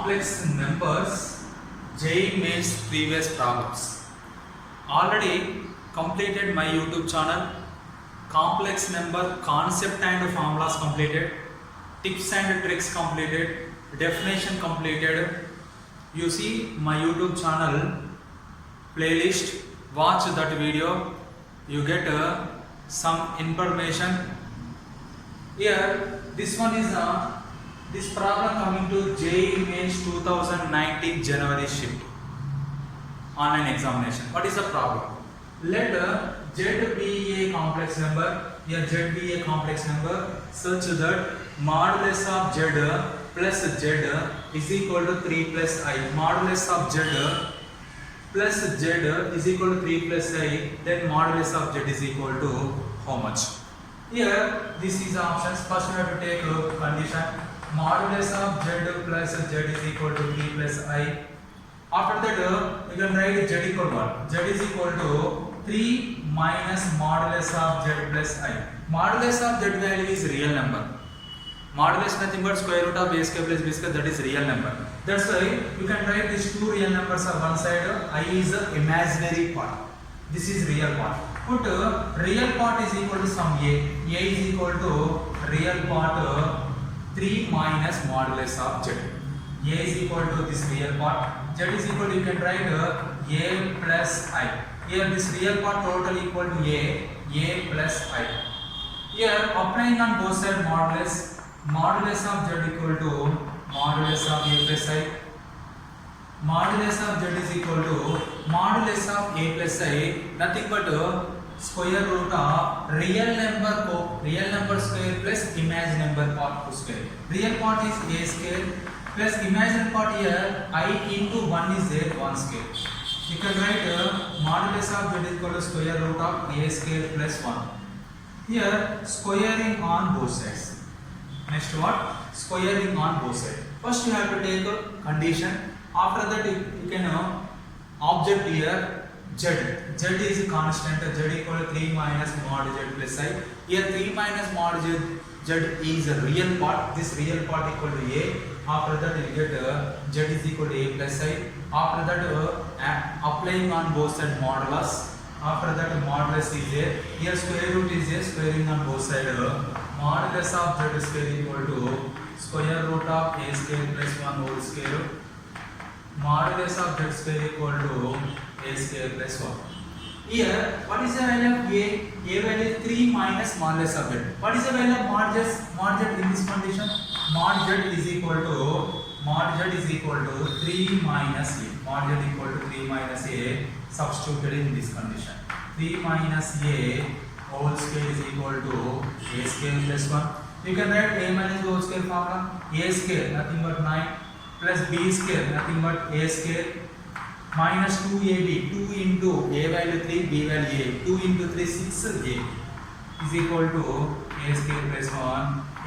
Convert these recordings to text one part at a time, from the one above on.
complex numbers JEE Mains previous problems. Already completed my YouTube channel. Complex number concept and formulas completed, tips and tricks completed, definition completed. You see my YouTube channel playlist, watch that video, you get some information. Here this one is this problem coming to JEE Mains 2019 January shift online examination. What is the problem? Let Z be a complex number. Here Z be a complex number such that modulus of Z plus Z is equal to 3 plus I. Modulus of Z plus Z is equal to 3 plus I. Then modulus of Z is equal to how much? Here this is the options. First we have to take a condition. Modulus of Z plus Z is equal to 3 plus I. After that you can write Z equal to what? Z is equal to 3 minus modulus of Z plus I. Modulus of Z value is real number. Modulus nothing but square root of a square plus b square, that is real number. That's why you can write these two real numbers on one side. I is the imaginary part. This is real part. Put real part is equal to some a. A is equal to real part 3 minus modulus of Z. A is equal to this real part. Z is equal to, you can write a plus I. Here this real part total equal to a plus I. Here applying on both sides modulus of Z equal to modulus of a plus I. Modulus of Z is equal to modulus of a plus I, nothing but square root of real number square plus imaginary number part square. Real part is a square plus imaginary part here I into 1 is there 1 square. You can write modulus of Z is equal to square root of a square plus 1. Here squaring on both sides. Next what? Squaring on both sides. First you have to take a condition. After that you can object here Z. Z is a constant. Z equal to 3 minus mod Z plus I. Here 3 minus mod Z is a real part. This real part equal to a. After that you get Z is equal to a plus I. After that applying on both sides modulus. After that modulus is there. Here square root is there. Squaring on both sides. Modulus of Z square equal to square root of a square plus 1 whole square. Modulus of Z square equal to a square plus 1. Here, what is the value of a? A value is 3 minus modulus of Z. What is the value of mod Z in this condition? Mod Z is equal to 3 minus a. Mod Z equal to 3 minus a substituted in this condition. 3 minus a whole square is equal to a square plus 1. You can write a minus b whole square formula. A square nothing but 9 plus b square nothing but a square minus 2ab. 2 into a value 3, b value a. 2 into 3 6a is equal to a square plus 1.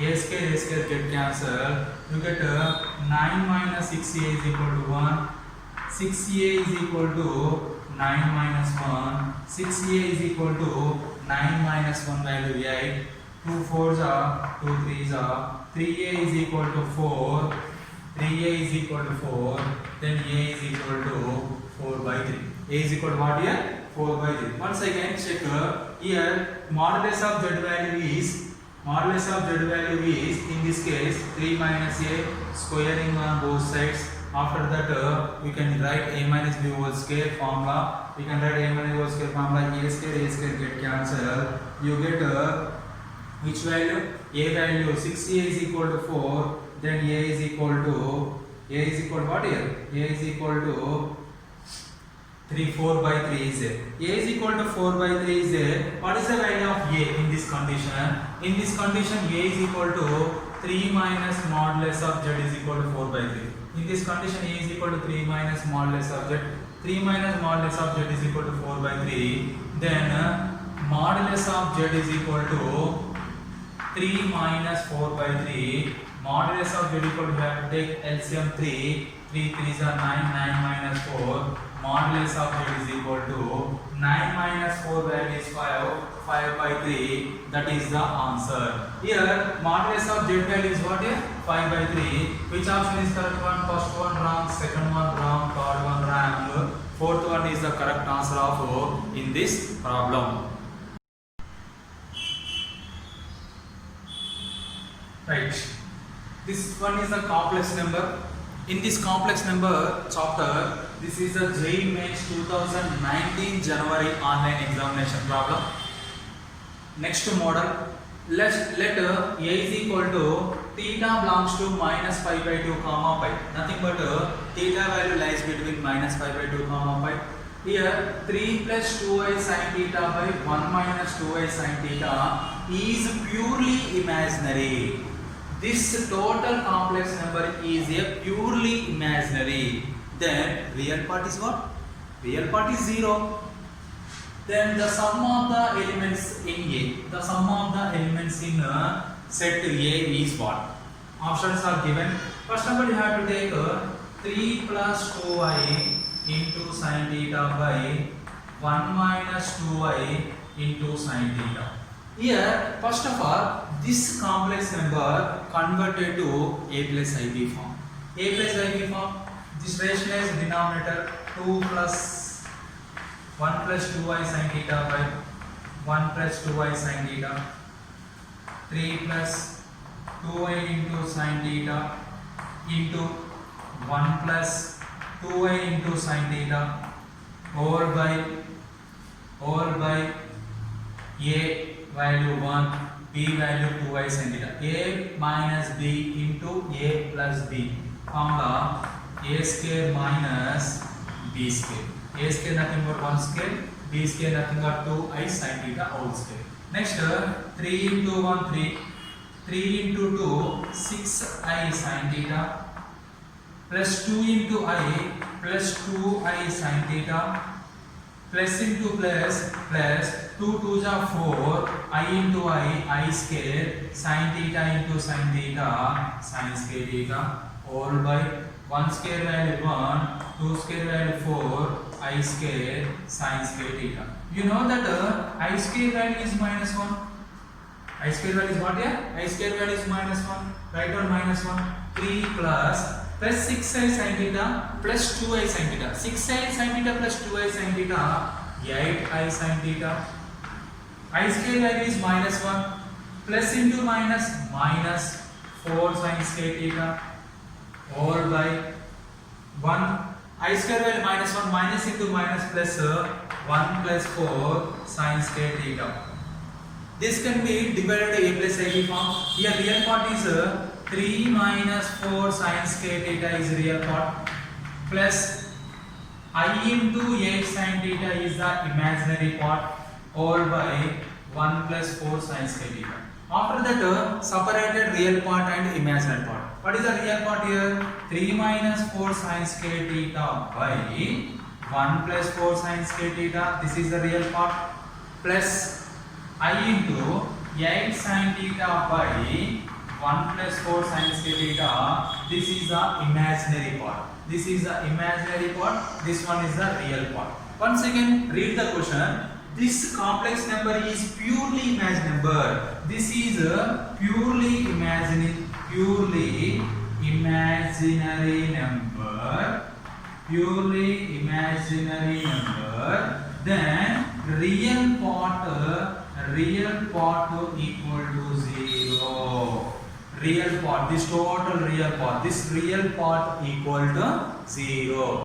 A square get cancelled. You get 9 minus 6a is equal to 1. 6a is equal to 9 minus 1. 6a is equal to 9 minus 1 value 8. 2 4s are 2 3s are 3a is equal to 4. 3a is equal to 4. Then a is equal to 4 by 3. A is equal to what here? 4 by 3. Once again check here modulus of Z value is in this case 3 minus a squaring on both sides. After that you can write a minus b whole square formula. You can write a minus b whole square formula. A square get cancelled. You get which value? A value 6a is equal to 4. Then a is equal to what here? A is equal to 4 by 3 is there. A is equal to 4 by 3 is there. What is the value of a in this condition? In this condition a is equal to 3 minus modulus of Z is equal to 4 by 3. In this condition a is equal to 3 minus modulus of Z. 3 minus modulus of Z is equal to 4 by 3. Then modulus of Z is equal to 3 minus 4 by 3. Modulus of Z equal to, we have to take LCM 3. 3 3s are 9. 9 minus 4. Modulus of Z is equal to 9 minus 4 value is 5. 5 by 3. That is the answer. Here modulus of z value is what here? 5 by 3. Which option is correct one? First one wrong, second one wrong, third one wrong, fourth one is the correct answer of in this problem. Right. This one is the complex number. In this complex number chapter, this is the JEE Mains 2019 January online examination problem. Next model. Let A is equal to theta belongs to minus pi by 2 comma pi. Nothing but theta value lies between minus pi by 2 comma pi. Here 3 plus 2i sin theta by 1 minus 2i sin theta is purely imaginary. This total complex number is a purely imaginary. Then real part is what? Real part is 0. Then the sum of the elements in A, the sum of the elements in set A is what? Options are given. First of all, you have to take 3 plus 2i into sin theta by 1 minus 2i into sin theta. Here, first of all, this complex number converted to A plus IB form. A plus IB form, this rationalized denominator 2 plus 1 plus 2i sin theta by 1 plus 2i sin theta, 3 plus 2i into sin theta into 1 plus 2i into sin theta all by A value 1, B value 2i sin theta. A minus B into A plus B. Formula A square minus B square. A square nothing but 1 square, B square nothing but 2i sin theta whole square. Next 3 into 1 3, 3 into 2 6i sin theta plus 2 into I plus 2i sin theta plus into plus 2 2s are 4 I into I square sin theta into sin theta sin square theta all by 1 square value 1, 2 square value 4 I square sin square theta. You know that I square value is minus 1. I square value is what here? I square value is minus 1. Write down minus 1. 3 plus 6i sin theta plus 2i sin theta. 6i sin theta plus 2i sin theta 8i sin theta. I square value is minus 1. Plus into minus 4 sin square theta all by 1 I square value minus 1 minus into minus plus 1 plus 4 sin square theta. This can be divided to A plus IB form. Here real part is 3 minus 4 sin square theta is real part plus I into 8 sin theta is the imaginary part all by 1 plus 4 sin square theta. After that separated real part and imaginary part. What is the real part here? 3 minus 4 sin square theta by 1 plus 4 sin square theta. This is the real part. Plus I into 8 sin theta by 1 plus 4 sin square theta. This is the imaginary part. This is the imaginary part. This one is the real part. Once again, read the question. This complex number is purely imaginary number. This is a purely imaginary number. Purely imaginary number. Then real part equal to 0. Real part, this total real part, this real part equal to 0.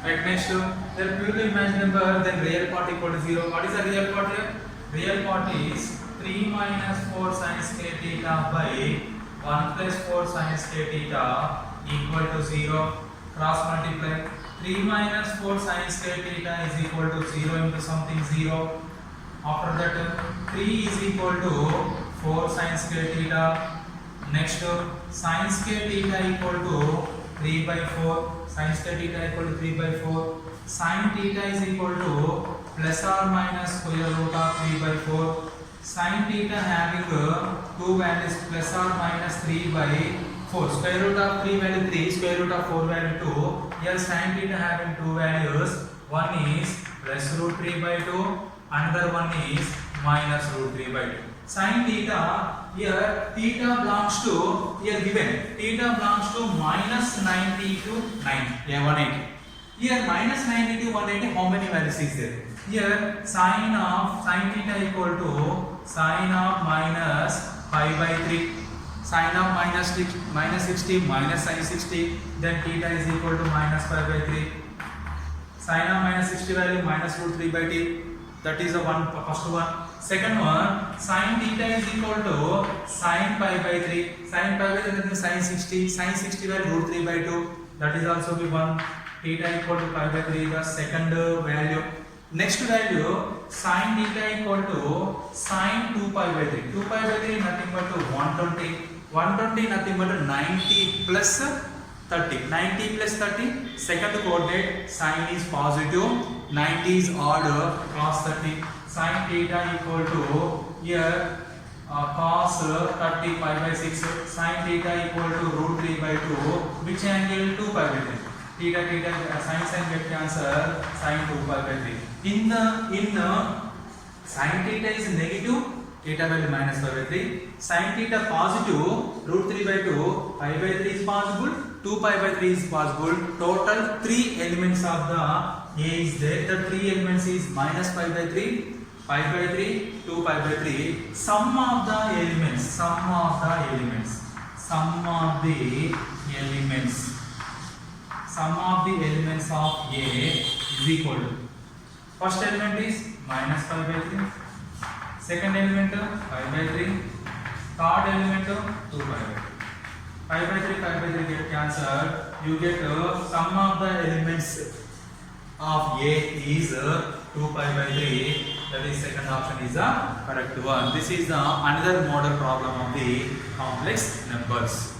Right, next the purely imaginary number, then real part equal to 0. What is the real part here? Real part is 3 minus 4 sin square theta by 1 plus 4 sin square theta equal to 0. Cross multiply. 3 minus 4 sin square theta is equal to 0 into something 0. After that 3 is equal to 4 sin square theta. Next sin square theta equal to 3 by 4. Sin square theta equal to 3 by 4. Sin theta is equal to plus or minus square root of 3 by 4. Sin theta having two values plus or minus 3 by 4. Square root of 3 value 3, square root of 4 value 2. Here sin theta having two values. One is plus root 3 by 2. Another one is minus root 3 by 2. Sin theta, here theta belongs to, here given, theta belongs to minus 90 to 90, 180. Here minus 90 to 180, how many values is there? Here sin theta equal to sin of minus pi by 3. Sin of minus 60 minus sin 60, then theta is equal to minus pi by 3. Sin of minus 60 value minus root 3 by t. That is the first one. Second one, sin theta is equal to sin pi by 3. Sin pi by 3 is sin 60. Sin 60 value root 3 by 2. That is also be 1. Theta equal to pi by 3, the second value. Next value, sin theta equal to sin 2 pi by 3. 2 pi by 3 nothing but 120. 120 nothing but 90 plus 30. 90 plus 30. Second coordinate, sin is positive. 90 is odd, cos 30. Sin theta equal to here cos 30 pi by 6. Sin theta equal to root 3 by 2. Which angle? 2 pi by 3. Theta sin get cancel. Sin 2 pi by 3. In sin theta is negative. Theta value minus pi by 3. Sin theta positive. Root 3 by 2. Pi by 3 is possible. 2 pi by 3 is possible. Total 3 elements of the A is there. The 3 elements is minus pi by 3, pi by 3, 2 pi by 3. Sum of the elements of A is equal to, first element is minus pi by 3, second element pi by 3, third element 2 pi by 3. Pi by 3 get cancelled. You get sum of the elements of A is 2 pi by 3. That is second option is the correct one. This is the another model problem of the complex numbers.